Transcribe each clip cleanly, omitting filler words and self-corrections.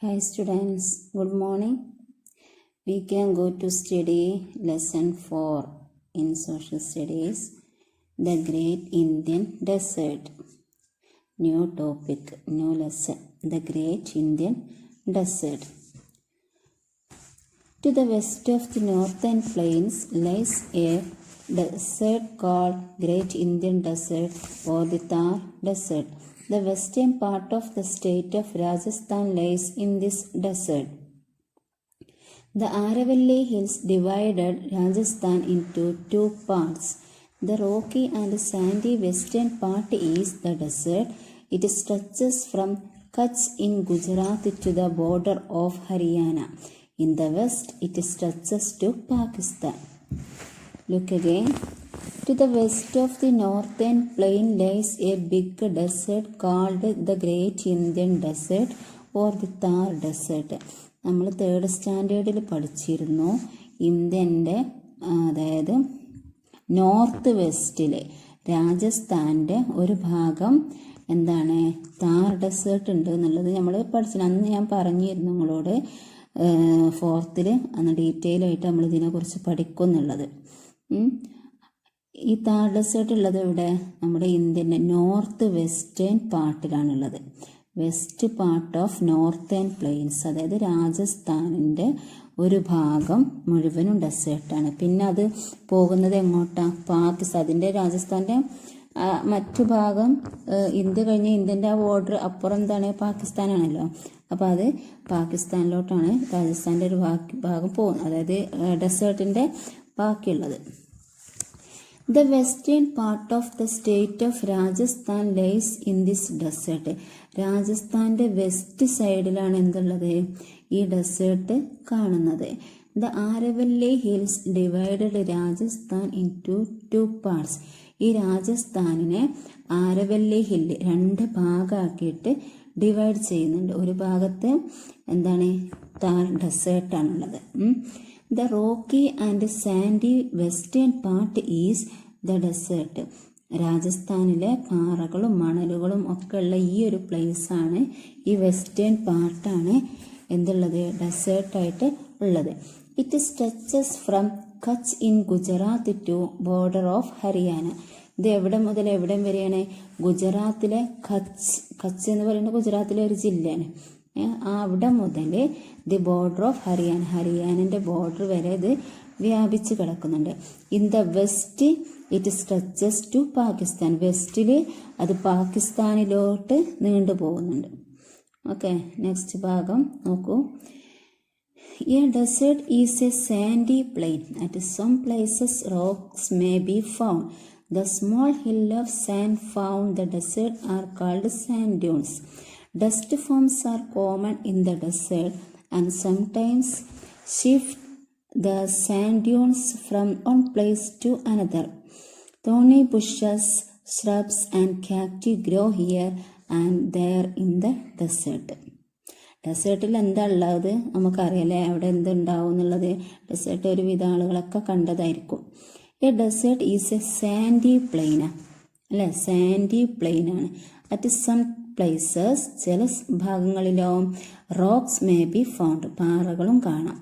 Hi students, good morning. We can go to study lesson 4 in social studies, the Great Indian Desert. New topic, new lesson, the Great Indian Desert. To the west of the northern plains lies a desert called Great Indian Desert or the Thar Desert. The western part of the state of Rajasthan lies in this desert. The Aravalli Hills divided Rajasthan into two parts. The rocky and sandy western part is the desert. It stretches from Kutch in Gujarat to the border of Haryana. In the west, it stretches to Pakistan. Look again. To the west of the northern plain lies a big desert called the Great Indian Desert or the Thar Desert. നമ്മൾ 3rd സ്റ്റാൻഡേർഡിൽ പഠിച്ചിരുന്നു ഇന്ത്യൻ്റെ അതായത് north വെസ്റ്റിലെ രാജസ്ഥാൻ്റെ ഒരു ഭാഗം എന്താണ് Thar desert ഉണ്ട് എന്നുള്ളത് നമ്മൾ പഠിച്ചിരുന്നു. അന്ന് ഞാൻ പറഞ്ഞിരുന്നു നിങ്ങളോട് 4th അന്ന് ഡീറ്റെയിൽ ആയിട്ട് നമ്മൾ ഇതിനെക്കുറിച്ച് പഠിക്കും എന്നുള്ളത്. ഈ താർ ഡെസേർട്ട് ഉള്ളത് ഇവിടെ നമ്മുടെ ഇന്ത്യൻ്റെ നോർത്ത് വെസ്റ്റേൺ പാർട്ടിലാണുള്ളത്. West part of northern plains, അതായത് രാജസ്ഥാനിൻ്റെ ഒരു ഭാഗം മുഴുവനും ഡെസേർട്ടാണ്. പിന്നെ അത് പോകുന്നത് എങ്ങോട്ടാണ്? പാകിസ്ഥാൻ. അതിൻ്റെ രാജസ്ഥാൻ്റെ മറ്റു ഭാഗം ഇന്ത്യ കഴിഞ്ഞ് ഇന്ത്യൻ്റെ ആ ബോർഡർ അപ്പുറം എന്താണ്? പാകിസ്ഥാനാണല്ലോ. അപ്പോൾ അത് പാകിസ്ഥാനിലോട്ടാണ് രാജസ്ഥാൻ്റെ ഒരു ഭാഗം പോകുന്നത്, അതായത് ഡെസേർട്ടിൻ്റെ ബാക്കിയുള്ളത്. The western part of the state of Rajasthan lies in this desert. രാജസ്ഥാൻ്റെ വെസ്റ്റ് സൈഡിലാണ് എന്തുള്ളത്? ഈ ഡെസേർട്ട് കാണുന്നത്. The Aravalli Hills divided Rajasthan into two parts. ഈ രാജസ്ഥാനിനെ ആരവല്ലി ഹില്ല് 2 ഭാഗമാക്കിയിട്ട് ഡിവൈഡ് ചെയ്യുന്നുണ്ട്. ഒരു ഭാഗത്ത് എന്താണ്? Thar ഡെസേർട്ടാണുള്ളത്. The rocky and sandy western part is the desert. രാജസ്ഥാനിലെ പാറകളും മണലുകളും ഒക്കെ ഉള്ള ഈ ഒരു പ്ലേസാണ്, ഈ വെസ്റ്റേൺ പാർട്ടാണ് എന്തുള്ളത്? ഡെസേർട്ടായിട്ട് ഉള്ളത്. It stretches from Kutch in Gujarat to border of Haryana. ഇത് എവിടെ മുതൽ എവിടം വരെയാണ്? ഗുജറാത്തിലെ കച്ച് എന്ന് പറയുന്നത് ഗുജറാത്തിലെ ഒരു ജില്ലയാണ്. അവിടെ മുതൽ ദി ബോർഡർ ഓഫ് ഹരിയാന, ഹരിയാനൻ്റെ ബോർഡർ വരെ ഇത് വ്യാപിച്ച് കിടക്കുന്നുണ്ട്. In the west it stretches to Pakistan. വെസ്റ്റിൽ അത് പാകിസ്ഥാനിലോട്ട് നീണ്ടു പോകുന്നുണ്ട്. ഓക്കെ, നെക്സ്റ്റ് ഭാഗം നോക്കൂ. A desert is a sandy plain. At some places rocks may be found. The small hill of sand found the desert are called sand dunes. Dust forms are common in the desert and sometimes shift the sand dunes from one place to another. Thorny bushes, shrubs and cacti grow here and there in the desert. ഡെസേർട്ടിൽ എന്താ ഉള്ളത് നമുക്കറിയാലേ, അവിടെ എന്തുണ്ടാവും എന്നുള്ളത്. Desert ഒരുവിധ ആളുകളൊക്കെ കണ്ടതായിരിക്കും. A desert is a sandy പ്ലെയിനാ അല്ലേ? സാൻഡി പ്ലെയിനാണ്. അറ്റ് സം പ്ലേസസ്, ചില ഭാഗങ്ങളിലോ റോക്സ് മേ ബി ഫൗണ്ട്, പാറകളും കാണാം.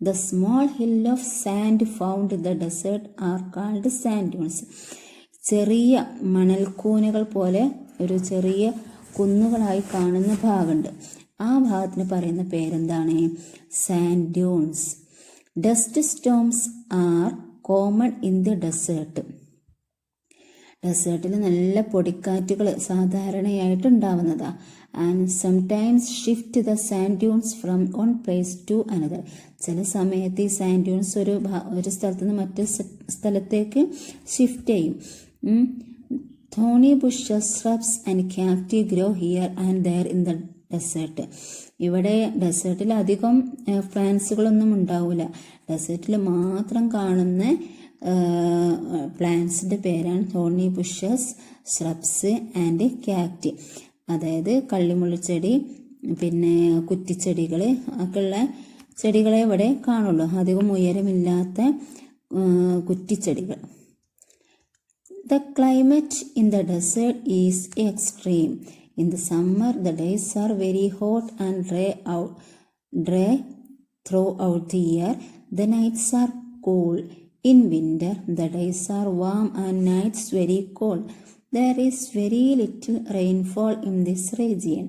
The small hill of sand found the desert are called sand dunes. ചെറിയ മണൽക്കൂനുകൾ പോലെ ഒരു ചെറിയ കുന്നുകളായി കാണുന്ന ഭാഗമുണ്ട്. ആ ഭാഗത്തിന് പറയുന്ന പേരെന്താണ്? Sand dunes. Dust storms are common in the desert. ഡെസേർട്ടിൽ നല്ല പൊടിക്കാറ്റുകൾ സാധാരണയായിട്ട് ഉണ്ടാവുന്നതാണ്. And sometimes shift the sand dunes from one place to another. ചില സമയത്ത് ഈ സാൻഡ് ഡ്യൂൺസ് ഒരു സ്ഥലത്ത് നിന്ന് മറ്റൊരു സ്ഥലത്തേക്ക് ഷിഫ്റ്റ് ചെയ്യും. thorny bushes, shrubs and cacti grow here and there in the desert. ഇവിടെ ഡെസേർട്ടിൽ അധികം പ്ലാന്റ്സുകളൊന്നും ഉണ്ടാവില്ല. ഡെസേർട്ടിൽ മാത്രം കാണുന്ന പ്ലാന്റ്സിൻ്റെ പേരാണ് തോണി ബുഷസ്, ശ്രബ്സ് ആൻഡ് കാക്ടി. അതായത് കള്ളിമുള്ളിച്ചെടി, പിന്നെ കുറ്റിച്ചെടികൾ ഒക്കെ ഉള്ള ചെടികളെ ഇവിടെ കാണുള്ളൂ. അധികം ഉയരമില്ലാത്ത കുറ്റിച്ചെടികൾ. The climate in the desert is extreme. In the summer, the days are very hot and dry throughout the year. The nights are cool. In winter, the days are warm and nights very cold. There is very little rainfall in this region.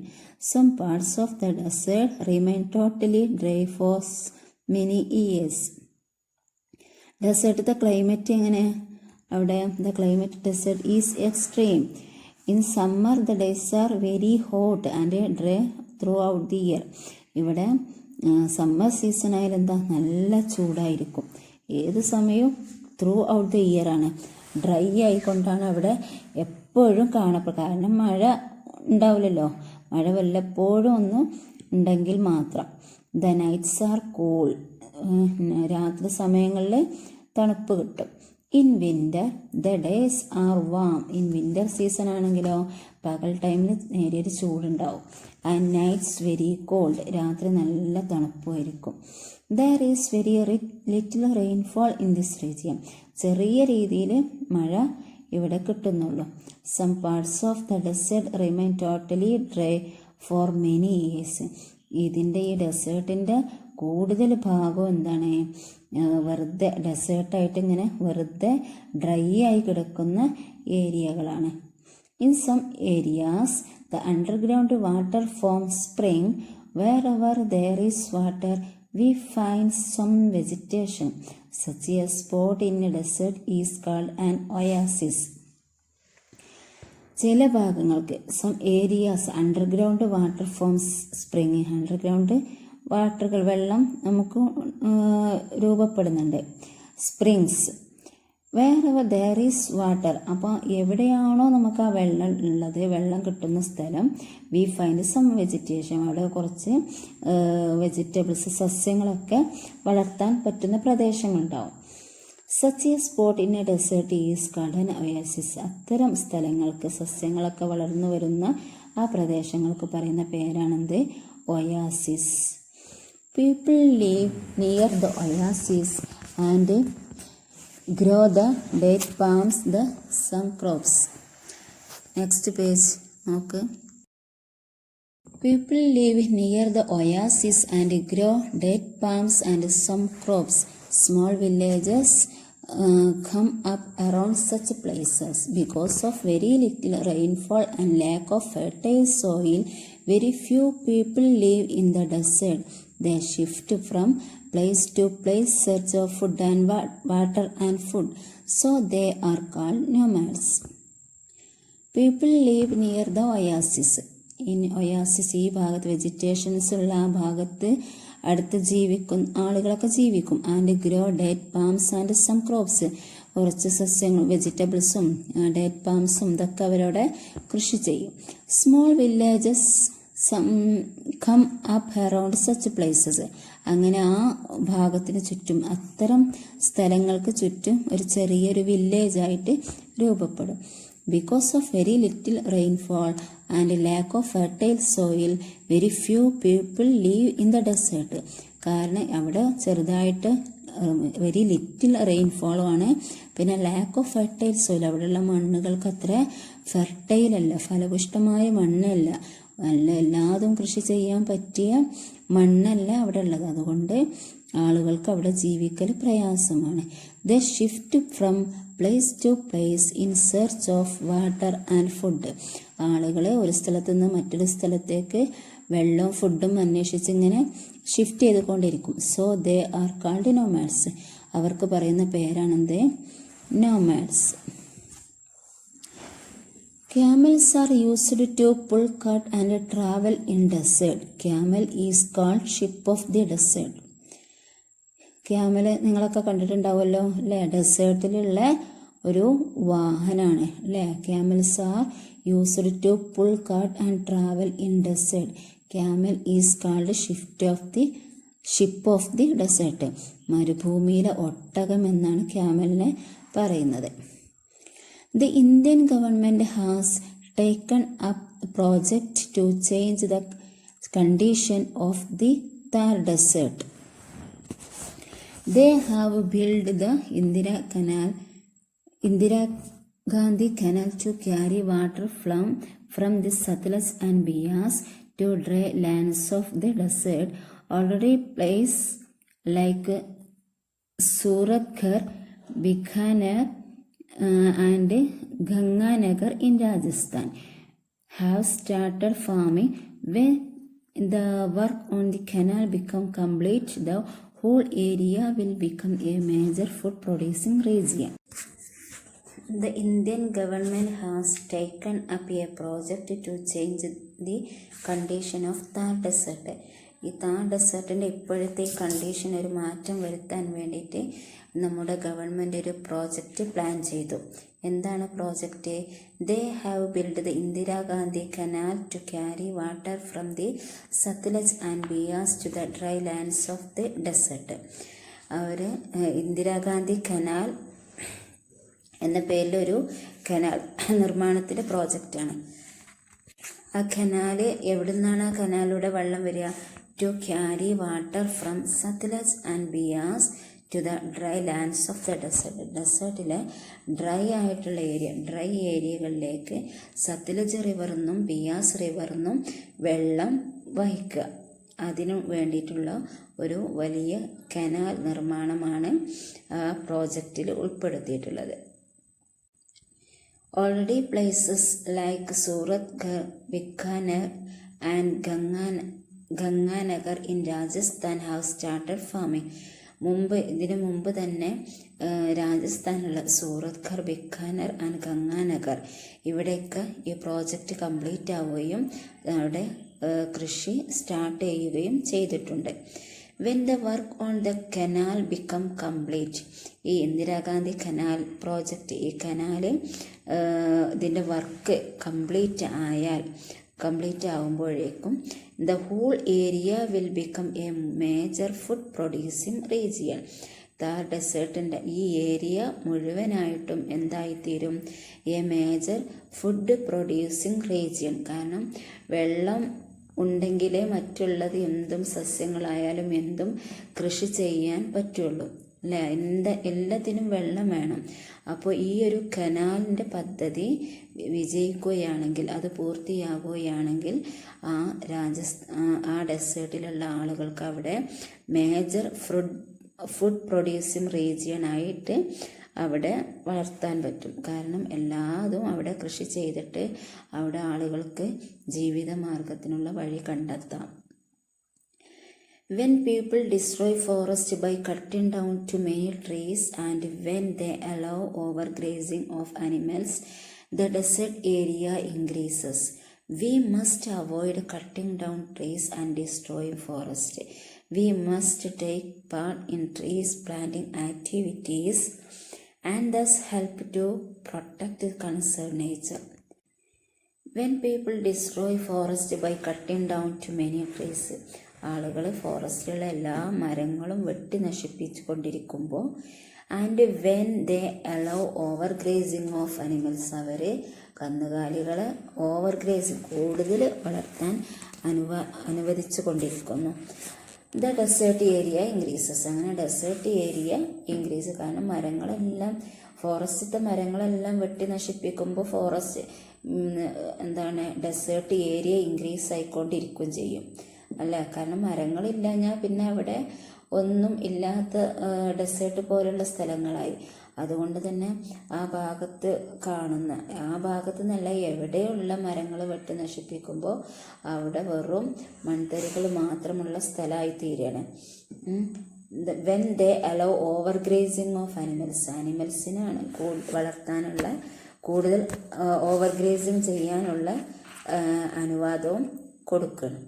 Some parts of the desert remain totally dry for many years. ഡെസേർട്ടത്തെ climate എങ്ങനെ അവിടെ the climate desert is extreme. In summer the days are very hot and dry throughout the year. ഇവിടെ summer season ആയാലും എന്താ നല്ല ചൂടായിരിക്കും. ഏത് സമയവും ത്രൂ ഔട്ട് ദ ഇയർ ആണ്. ഡ്രൈ ആയിക്കൊണ്ടാണ് അവിടെ എപ്പോഴും കാണപ്പെടുക. കാരണം മഴ ഉണ്ടാവില്ലല്ലോ, മഴ വല്ലപ്പോഴും ഒന്ന് ഉണ്ടെങ്കിൽ മാത്രം. The nights are cool. രാത്രി സമയങ്ങളിൽ തണുപ്പ് കിട്ടും. In winter the days are warm. In winter season ആണെങ്കിലോ പകൽ ടൈമിൽ നേരിയൊരു ചൂടുണ്ടാവും. And nights very cold. രാത്രി നല്ല തണുപ്പുമായിരിക്കും. There is very little rainfall in this region. ചെറിയ രീതിയിൽ മഴ ഇവിടെ കിട്ടുന്നുള്ളൂ. Some parts of the desert remain totally dry for many years. ഇതിൻ്റെ ഈ ഡെസേർട്ടിൻ്റെ കൂടുതൽ ഭാഗം എന്താണ്, വെറുതെ ഡെസേർട്ടായിട്ട് ഇങ്ങനെ വെറുതെ ഡ്രൈ ആയി കിടക്കുന്ന ഏരിയകളാണ്. In some areas the underground water form spring. Wherever there is water we find some vegetation. Such a spot in a desert is called an oasis. ചില ഭാഗങ്ങൾക്ക് some areas underground water forms spring. Underground വാട്ടറുകൾ, വെള്ളം നമുക്ക് രൂപപ്പെടുന്നുണ്ട്. Springs. Wherever there is water. അപ്പോൾ എവിടെയാണോ നമുക്ക് ആ വെള്ളം ഉള്ളത്, വെള്ളം കിട്ടുന്ന സ്ഥലം, വി ഫൈൻഡ് സം വെജിറ്റേഷൻ. അവിടെ കുറച്ച് വെജിറ്റബിൾസ്, സസ്യങ്ങളൊക്കെ വളർത്താൻ പറ്റുന്ന പ്രദേശങ്ങളുണ്ടാവും. Such a spot in a desert is called an oasis. അത്തരം സ്ഥലങ്ങൾക്ക്, സസ്യങ്ങളൊക്കെ വളർന്നു വരുന്ന ആ പ്രദേശങ്ങൾക്ക് പറയുന്ന പേരാണെന്ത്, oasis. People live near the oasis and grow the date palms, the some crops. Next page നോക്ക്. People live near the oasis and grow date palms and some crops. Small villages come up around such places. Because of very little rainfall and lack of fertile soil, very few people live in the desert. They shift from place to place, search of food and water and food. So they are called nomads. People live near the oasis. In oasis, ഈ ഭാഗത്ത് vegetations ഉള്ള ആ ഭാഗത്ത് അടുത്ത് ആളുകളൊക്കെ ജീവിക്കും. And grow date palms and some crops. കുറച്ച് സസ്യങ്ങൾ, വെജിറ്റബിൾസും ഡേറ്റ് പാംസും ഇതൊക്കെ അവരവിടെ കൃഷി ചെയ്യും. Small villages come up around such places. അങ്ങനെ ആ ഭാഗത്തിന് ചുറ്റും, അത്തരം സ്ഥലങ്ങൾക്ക് ചുറ്റും ഒരു ചെറിയൊരു വില്ലേജായിട്ട് രൂപപ്പെടും. Because of very little rainfall and lack of fertile soil, very few people live in the desert. കാരണം അവിടെ ചെറുതായിട്ട് വെരി ലിറ്റിൽ റെയിൻഫോളും ആണ്. പിന്നെ ലാക്ക് ഓഫ് ഫെർട്ടൈൽ സോയിൽ, അവിടെയുള്ള മണ്ണുകൾക്ക് അത്ര ഫെർട്ടൈൽ അല്ല, ഫലപുഷ്ടമായ മണ്ണല്ല, നല്ല എല്ലാതും കൃഷി ചെയ്യാൻ പറ്റിയ മണ്ണല്ല അവിടെ ഉള്ളത്. അതുകൊണ്ട് ആളുകൾക്ക് അവിടെ ജീവിക്കൽ പ്രയാസമാണ്. The shift from place to place in search of water and food. ആളുകൾ ഒരു സ്ഥലത്ത് നിന്ന് മറ്റൊരു സ്ഥലത്തേക്ക് വെള്ളവും ഫുഡും അന്വേഷിച്ച് ഇങ്ങനെ ഷിഫ്റ്റ് ചെയ്തുകൊണ്ടിരിക്കും. So they are called nomads. അവർക്ക് പറയുന്ന പേരാണെന്ത്, nomads. Camels are used to pull, cart and travel in desert. Camel is called ship of the desert. Camel നിങ്ങളൊക്കെ കണ്ടിട്ടുണ്ടാവുമല്ലോ അല്ലേ, ഡെസേർട്ടിലുള്ള ഒരു വാഹനമാണ് അല്ലേ. Camels are used to pull, cart and travel in desert. Camel is called ship of the desert. മരുഭൂമിയിലെ ഒട്ടകം എന്നാണ് ക്യാമലിനെ പറയുന്നത്. The Indian government has taken up a project to change the condition of the Thar Desert. They have built the Indira Gandhi Canal to carry water from the Satluj and Bias to dry lands of the desert. Already places like Suratgarh, Bikaner and Ganganagar in Rajasthan have started farming. When the work on the canal become complete, the whole area will become a major food producing region. The Indian government has taken up a project to change the condition of Thar Desert. ഈ താർ ഡെസേർട്ടിൻ്റെ ഇപ്പോഴത്തെ condition ഒരു മാറ്റം വരുത്താൻ വേണ്ടിയിട്ട് നമ്മുടെ government ഒരു project plan ചെയ്തു. എന്താണ് project? They have build the Indira Gandhi canal to carry water from the Sutlej and Beas to the dry lands of the desert. Our Indira Gandhi canal എന്ന പേരിലൊരു കനാൽ നിർമ്മാണത്തിൻ്റെ പ്രോജക്റ്റാണ്. ആ കനാല് എവിടെ നിന്നാണ് ആ കനാലിലൂടെ വെള്ളം വരിക? To carry water from Sutlej and Beas to the dry lands of the desert. ഡെസേർട്ടിലെ dry ആയിട്ടുള്ള ഡ്രൈ ഏരിയകളിലേക്ക് സത്ലജ് റിവറിന്നും ബിയാസ് റിവറിന്നും വെള്ളം വഹിക്കുക. അതിനു വേണ്ടിയിട്ടുള്ള ഒരു വലിയ കനാൽ നിർമ്മാണമാണ് ആ പ്രോജക്റ്റിൽ ഉൾപ്പെടുത്തിയിട്ടുള്ളത്. Already places like Suratgarh, Bikaner and Ganganagar in Rajasthan have started farming. ഇതിനു മുമ്പ് തന്നെ രാജസ്ഥാനിലുള്ള സൂറത്ഗർ, ബിക്കാനർ ആൻഡ് ഗംഗാനഗർ ഇവിടെയൊക്കെ ഈ പ്രോജക്റ്റ് കംപ്ലീറ്റ് ആവുകയും അവിടെ കൃഷി സ്റ്റാർട്ട് ചെയ്യുകയും ചെയ്തിട്ടുണ്ട്. When the work on the canal become complete, ഈ ഇന്ദിരാഗാന്ധി കനാൽ പ്രോജക്റ്റ്, ഈ കനാല് ഇതിൻ്റെ വർക്ക് കംപ്ലീറ്റ് ആകുമ്പോഴേക്കും the whole area will become a major food producing region. Thar ഡെസേർട്ടിൻ്റെ ഈ ഏരിയ മുഴുവനായിട്ടും എന്തായിത്തീരും? A major food producing region. കാരണം വെള്ളം ഉണ്ടെങ്കിലേ മറ്റുള്ളത് എന്തും സസ്യങ്ങളായാലും എന്തും കൃഷി ചെയ്യാൻ പറ്റുള്ളൂ അല്ലേ? എല്ലാത്തിനും വെള്ളം വേണം. അപ്പോൾ ഈ ഒരു കനാലിൻ്റെ പദ്ധതി വിജയിക്കുകയാണെങ്കിൽ, അത് പൂർത്തിയാകുകയാണെങ്കിൽ ആ ഡെസേർട്ടിലുള്ള ആളുകൾക്ക് അവിടെ മേജർ ഫുഡ് പ്രൊഡ്യൂസിങ് റീജിയൻ ആയിട്ട് അവിടെ വളർത്താൻ പറ്റും. കാരണം എല്ലാതും അവിടെ കൃഷി ചെയ്തിട്ട് അവിടെ ആളുകൾക്ക് ജീവിത മാർഗത്തിനുള്ള വഴി കണ്ടെത്താം. When people destroy forest by cutting down too many trees and when they allow overgrazing of animals, the desert area increases. We must avoid cutting down trees and destroying forest. We must take part in trees planting activities and thus help to protect and conserve nature. When people destroy forest by cutting down too many trees, ആളുകൾ ഫോറസ്റ്റിലുള്ള എല്ലാ മരങ്ങളും വെട്ടി നശിപ്പിച്ചു കൊണ്ടിരിക്കുമ്പോൾ, and when they allow over grazing of animals, അവർ കന്നുകാലികളെ over grazing കൂടുതൽ വളർത്താൻ അനുവദിച്ചു കൊണ്ടിരിക്കുന്നു. The desert area increases. അങ്ങനെ ഡെസേർട്ട് ഏരിയ ഇൻക്രീസ്. കാരണം മരങ്ങളെല്ലാം, ഫോറസ്റ്റിലത്തെ മരങ്ങളെല്ലാം വെട്ടി നശിപ്പിക്കുമ്പോൾ ഡെസേർട്ട് ഏരിയ ഇൻക്രീസ് ആയിക്കൊണ്ടിരിക്കുകയും ചെയ്യും അല്ല. കാരണം മരങ്ങളില്ലാഞ്ഞാൽ പിന്നെ അവിടെ ഒന്നും ഇല്ലാത്ത ഡെസേർട്ട് പോലുള്ള സ്ഥലങ്ങളായി. അതുകൊണ്ട് തന്നെ ആ ഭാഗത്ത് നിന്നല്ല, എവിടെയുള്ള മരങ്ങൾ വെട്ടി നശിപ്പിക്കുമ്പോൾ അവിടെ വെറും മൺതരികൾ മാത്രമുള്ള സ്ഥലമായി തീരുകയാണ്. When they allow over grazing of അനിമൽസിനാണ് വളർത്താനുള്ള കൂടുതൽ ഓവർ ഗ്രേസിങ് ചെയ്യാനുള്ള അനുവാദവും കൊടുക്കണം.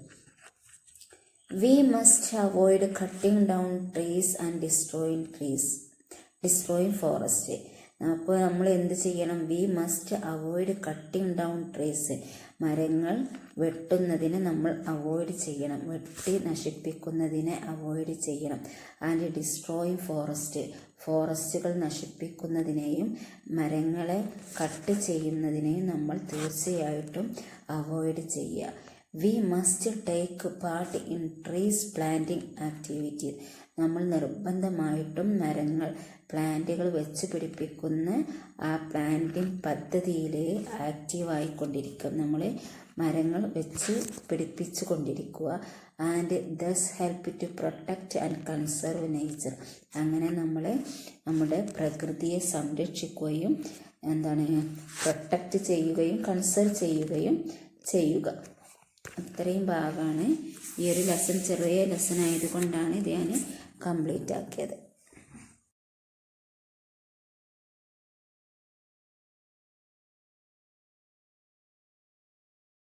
We must avoid cutting down trees and destroying forest. അപ്പോൾ നമ്മൾ എന്ത് ചെയ്യണം? We must avoid cutting down trees. മരങ്ങൾ വെട്ടുന്നതിനെ നമ്മൾ അവോയ്ഡ് ചെയ്യണം, വെട്ടി നശിപ്പിക്കുന്നതിനെ അവോയ്ഡ് ചെയ്യണം. ആൻഡ് ഡിസ്ട്രോയിങ് ഫോറസ്റ്റുകൾ നശിപ്പിക്കുന്നതിനെയും മരങ്ങളെ കട്ട് ചെയ്യുന്നതിനെയും നമ്മൾ തീർച്ചയായിട്ടും അവോയ്ഡ് ചെയ്യുക. We must take part in trees planting activities. നമ്മൾ നിർബന്ധമായിട്ടും പ്ലാന്റുകൾ വെച്ച് പിടിപ്പിക്കുന്ന ആ പ്ലാന്റിംഗ് പദ്ധതിയിൽ ആക്റ്റീവായിക്കൊണ്ടിരിക്കും. നമ്മൾ മരങ്ങൾ വെച്ച് പിടിപ്പിച്ചു കൊണ്ടിരിക്കുക. And thus help to protect and conserve nature. അങ്ങനെ നമ്മുടെ പ്രകൃതിയെ സംരക്ഷിക്കുകയും പ്രൊട്ടക്റ്റ് ചെയ്യുകയും കൺസർവ് ചെയ്യുകയും ചെയ്യുക. അത്രയും ഭാഗമാണ് ഈ ഒരു ലെസൺ. ചെറിയ ലെസൺ ആയതുകൊണ്ടാണ് ഇത് ഞാൻ കംപ്ലീറ്റ് ആക്കിയത്.